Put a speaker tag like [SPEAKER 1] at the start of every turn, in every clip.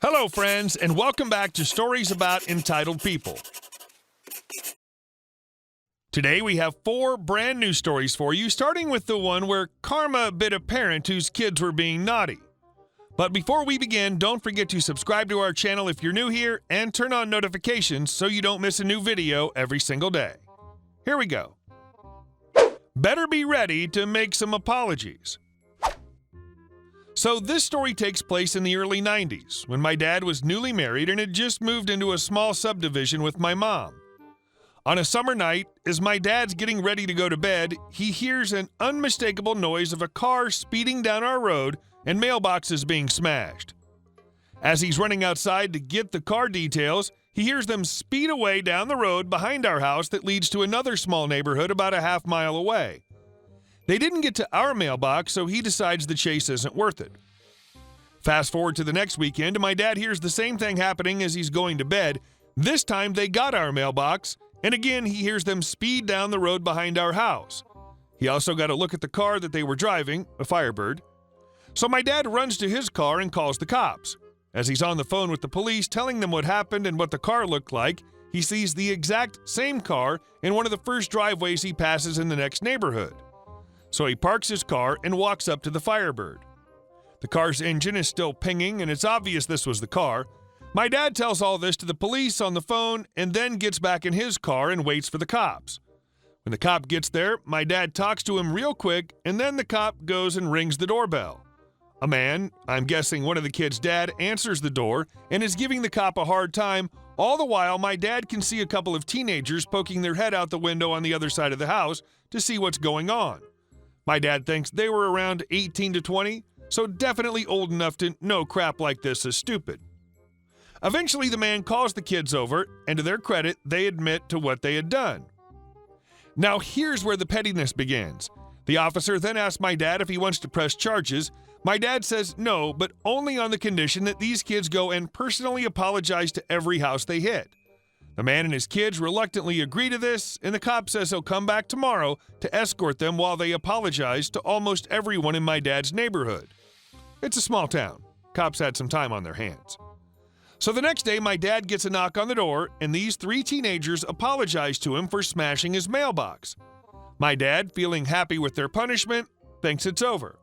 [SPEAKER 1] Hello, friends, and welcome back to Stories About Entitled People. Today we have 4 brand new stories for you, starting with the one where karma bit a parent whose kids were being naughty. But before we begin, don't forget to subscribe to our channel if you're new here and turn on notifications so you don't miss a new video every single day. Here we go. Better be ready to make some apologies. So this story takes place in the early 90s, when my dad was newly married and had just moved into a small subdivision with my mom. On a summer night, as my dad's getting ready to go to bed, he hears an unmistakable noise of a car speeding down our road and mailboxes being smashed. As he's running outside to get the car details, he hears them speed away down the road behind our house that leads to another small neighborhood about a half-mile away. They didn't get to our mailbox, so he decides the chase isn't worth it. Fast forward to the next weekend, and my dad hears the same thing happening as he's going to bed. This time they got our mailbox, and again he hears them speed down the road behind our house. He also got a look at the car that they were driving, a Firebird. So my dad runs to his car and calls the cops. As he's on the phone with the police telling them what happened and what the car looked like, he sees the exact same car in one of the first driveways he passes in the next neighborhood. So he parks his car and walks up to the Firebird. The car's engine is still pinging, and it's obvious this was the car. My dad tells all this to the police on the phone and then gets back in his car and waits for the cops. When the cop gets there, my dad talks to him real quick, and then the cop goes and rings the doorbell. A man, I'm guessing one of the kids' dad, answers the door and is giving the cop a hard time. All the while, my dad can see a couple of teenagers poking their head out the window on the other side of the house to see what's going on. My dad thinks they were around 18 to 20, so definitely old enough to know crap like this is stupid. Eventually, the man calls the kids over, and to their credit, they admit to what they had done. Now, here's where the pettiness begins. The officer then asks my dad if he wants to press charges. My dad says no, but only on the condition that these kids go and personally apologize to every house they hit. The man and his kids reluctantly agree to this, and the cop says he'll come back tomorrow to escort them while they apologize to almost everyone in my dad's neighborhood. It's a small town. Cops had some time on their hands. So the next day, my dad gets a knock on the door, and these 3 teenagers apologize to him for smashing his mailbox. My dad, feeling happy with their punishment, thinks it's over.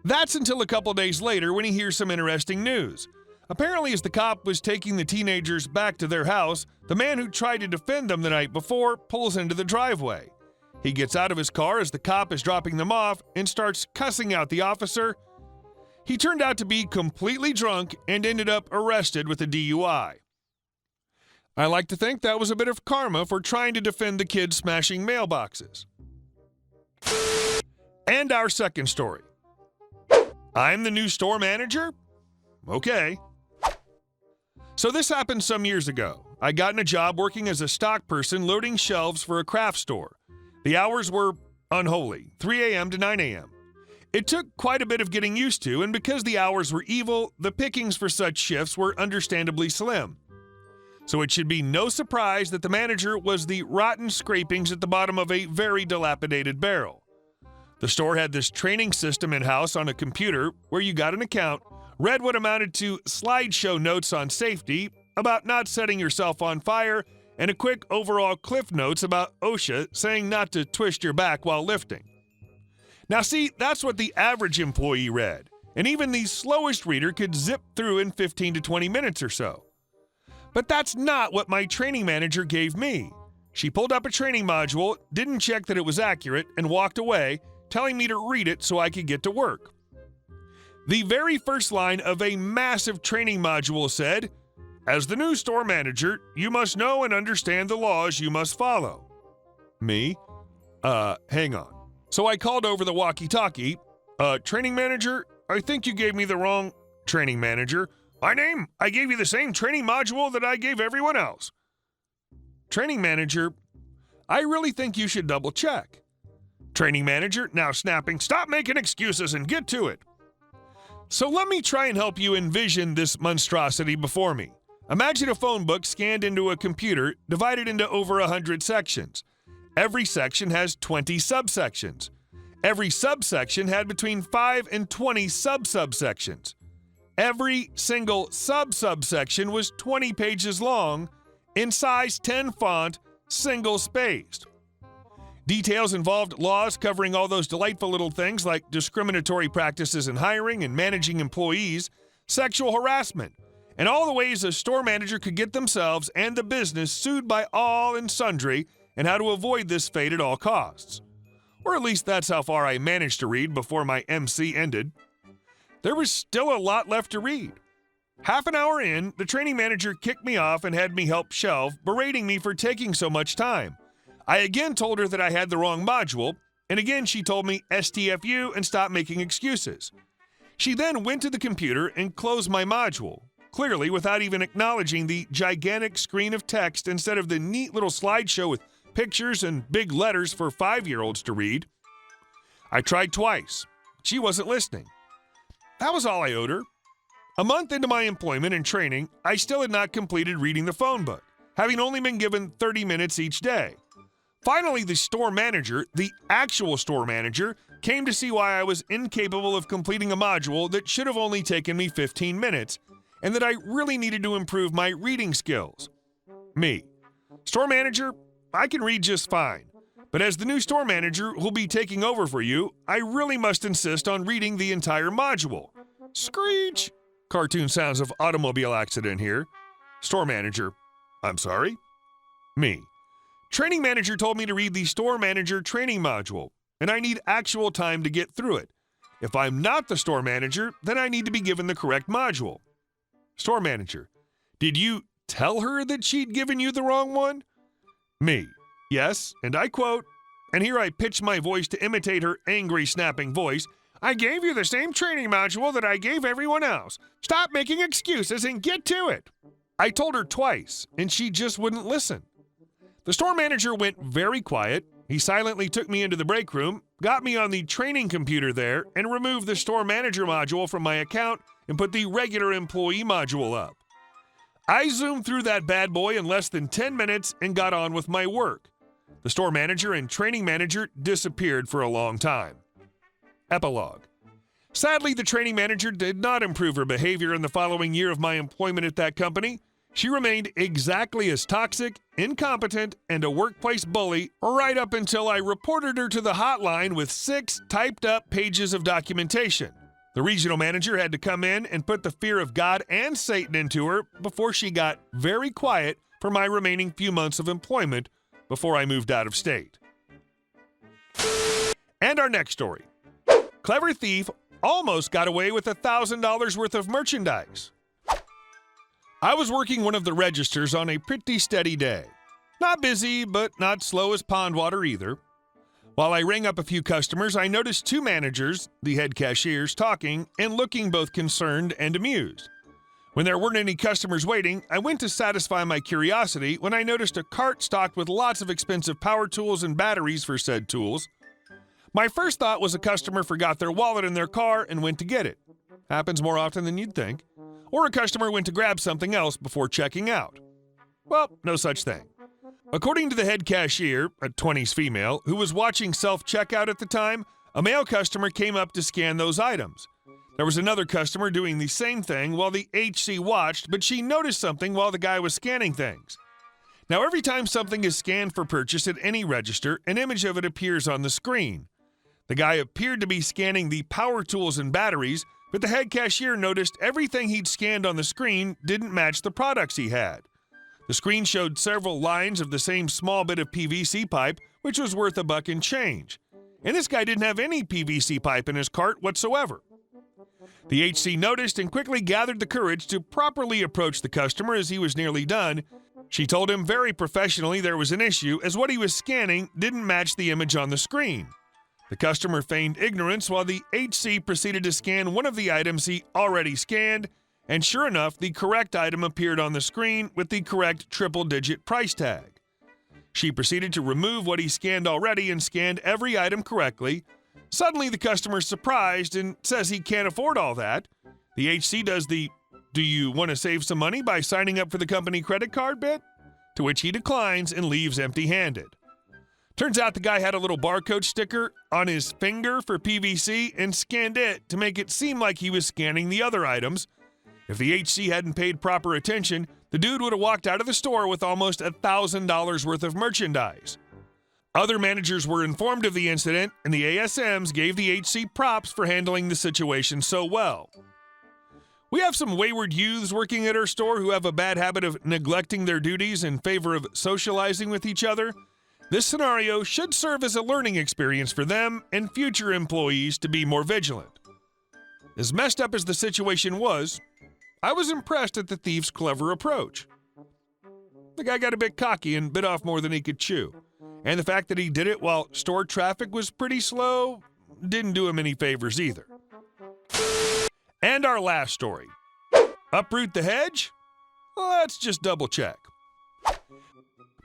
[SPEAKER 1] That's until a couple days later when he hears some interesting news. Apparently, as the cop was taking the teenagers back to their house, the man who tried to defend them the night before pulls into the driveway. He gets out of his car as the cop is dropping them off and starts cussing out the officer. He turned out to be completely drunk and ended up arrested with a DUI. I like to think that was a bit of karma for trying to defend the kids smashing mailboxes. And our second story. I'm the new store manager? Okay. So this happened some years ago. I got in a job working as a stock person loading shelves for a craft store. The hours were unholy, 3 a.m. to 9 a.m. It took quite a bit of getting used to, and because the hours were evil, the pickings for such shifts were understandably slim. So it should be no surprise that the manager was the rotten scrapings at the bottom of a very dilapidated barrel. The store had this training system in-house on a computer where you got an account, read what amounted to slideshow notes on safety, about not setting yourself on fire, and a quick overall cliff notes about OSHA saying not to twist your back while lifting. Now see, that's what the average employee read, and even the slowest reader could zip through in 15 to 20 minutes or so. But that's not what my training manager gave me. She pulled up a training module, didn't check that it was accurate, and walked away, telling me to read it so I could get to work. The very first line of a massive training module said, "As the new store manager, you must know and understand the laws you must follow." Me? Hang on. So I called over the walkie-talkie. Training manager, I think you gave me the wrong training manager. I gave you the same training module that I gave everyone else. Training manager, I really think you should double check. Training manager, now snapping, stop making excuses and get to it. So let me try and help you envision this monstrosity before me. Imagine a phone book scanned into a computer, divided into over 100 sections. Every section has 20 subsections. Every subsection had between 5 and 20 sub-subsections. Every single subsection was 20 pages long, in size 10 font, single-spaced. Details involved laws covering all those delightful little things like discriminatory practices in hiring and managing employees, sexual harassment, and all the ways a store manager could get themselves and the business sued by all and sundry, and how to avoid this fate at all costs. Or at least that's how far I managed to read before my MC ended. There was still a lot left to read. Half an hour in, the training manager kicked me off and had me help shelve, berating me for taking so much time. I again told her that I had the wrong module, and again she told me STFU and stop making excuses. She then went to the computer and closed my module, clearly without even acknowledging the gigantic screen of text instead of the neat little slideshow with pictures and big letters for 5-year-olds to read. I tried twice. She wasn't listening. That was all I owed her. A month into my employment and training, I still had not completed reading the phone book, having only been given 30 minutes each day. Finally, the store manager, the actual store manager, came to see why I was incapable of completing a module that should have only taken me 15 minutes, and that I really needed to improve my reading skills. Me. Store manager, I can read just fine, but as the new store manager who'll be taking over for you, I really must insist on reading the entire module. Screech! Cartoon sounds of automobile accident here. Store manager, I'm sorry? Me. Training manager told me to read the store manager training module, and I need actual time to get through it. If I'm not the store manager, then I need to be given the correct module. Store manager, did you tell her that she'd given you the wrong one? Me. Yes, and I quote, and here I pitch my voice to imitate her angry, snapping voice, I gave you the same training module that I gave everyone else. Stop making excuses and get to it. I told her twice, and she just wouldn't listen. The store manager went very quiet. He silently took me into the break room, got me on the training computer there, and removed the store manager module from my account and put the regular employee module up. I zoomed through that bad boy in less than 10 minutes and got on with my work. The store manager and training manager disappeared for a long time. Epilogue. Sadly, the training manager did not improve her behavior in the following year of my employment at that company. She remained exactly as toxic, incompetent, and a workplace bully right up until I reported her to the hotline with 6 typed-up pages of documentation. The regional manager had to come in and put the fear of God and Satan into her before she got very quiet for my remaining few months of employment before I moved out of state. And our next story. Clever thief almost got away with $1,000 worth of merchandise. I was working one of the registers on a pretty steady day. Not busy, but not slow as pond water either. While I rang up a few customers, I noticed 2 managers, the head cashiers, talking and looking both concerned and amused. When there weren't any customers waiting, I went to satisfy my curiosity when I noticed a cart stocked with lots of expensive power tools and batteries for said tools. My first thought was a customer forgot their wallet in their car and went to get it. Happens more often than you'd think. Or a customer went to grab something else before checking out. Well, no such thing. According to the head cashier, a 20s female, who was watching self-checkout at the time, a male customer came up to scan those items. There was another customer doing the same thing while the HC watched, but she noticed something while the guy was scanning things. Now, every time something is scanned for purchase at any register, an image of it appears on the screen. The guy appeared to be scanning the power tools and batteries, but the head cashier noticed everything he'd scanned on the screen didn't match the products he had. The screen showed several lines of the same small bit of PVC pipe, which was worth $1 and change. And this guy didn't have any PVC pipe in his cart whatsoever. The HC noticed and quickly gathered the courage to properly approach the customer as he was nearly done. She told him very professionally there was an issue as what he was scanning didn't match the image on the screen. The customer feigned ignorance while the HC proceeded to scan one of the items he already scanned, and sure enough, the correct item appeared on the screen with the correct triple-digit price tag. She proceeded to remove what he scanned already and scanned every item correctly. Suddenly, the customer's surprised and says he can't afford all that. The HC does the, "Do you want to save some money by signing up for the company credit card" bit? To which he declines and leaves empty-handed. Turns out the guy had a little barcode sticker on his finger for PVC and scanned it to make it seem like he was scanning the other items, If the HC hadn't paid proper attention, the dude would have walked out of the store with almost $1,000 worth of merchandise. Other managers were informed of the incident, and the ASMs gave the HC props for handling the situation so well. We have some wayward youths working at our store who have a bad habit of neglecting their duties in favor of socializing with each other. This scenario should serve as a learning experience for them and future employees to be more vigilant. As messed up as the situation was, I was impressed at the thief's clever approach. The guy got a bit cocky and bit off more than he could chew. And the fact that he did it while store traffic was pretty slow didn't do him any favors either. And our last story. Uproot the hedge? Let's just double check.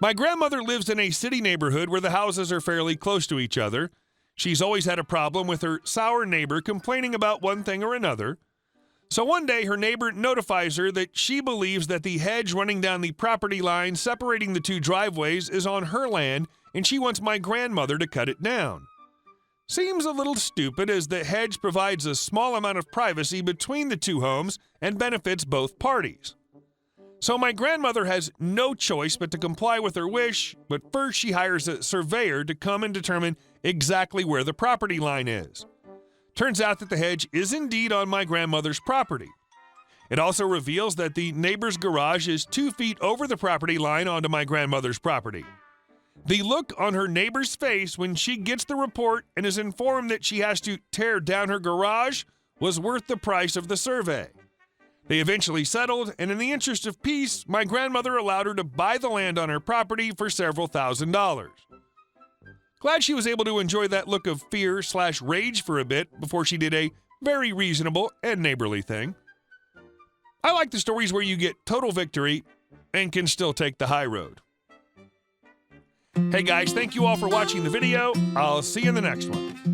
[SPEAKER 1] My grandmother lives in a city neighborhood where the houses are fairly close to each other. She's always had a problem with her sour neighbor complaining about one thing or another. So one day her neighbor notifies her that she believes that the hedge running down the property line separating the two driveways is on her land, and she wants my grandmother to cut it down. Seems a little stupid, as the hedge provides a small amount of privacy between the two homes and benefits both parties. So my grandmother has no choice but to comply with her wish, but first she hires a surveyor to come and determine exactly where the property line is. Turns out that the hedge is indeed on my grandmother's property. It also reveals that the neighbor's garage is 2 feet over the property line onto my grandmother's property. The look on her neighbor's face when she gets the report and is informed that she has to tear down her garage was worth the price of the survey. They eventually settled, and in the interest of peace, my grandmother allowed her to buy the land on her property for several $1,000s. Glad she was able to enjoy that look of fear/rage for a bit before she did a very reasonable and neighborly thing. I like the stories where you get total victory and can still take the high road. Hey guys, thank you all for watching the video. I'll see you in the next one.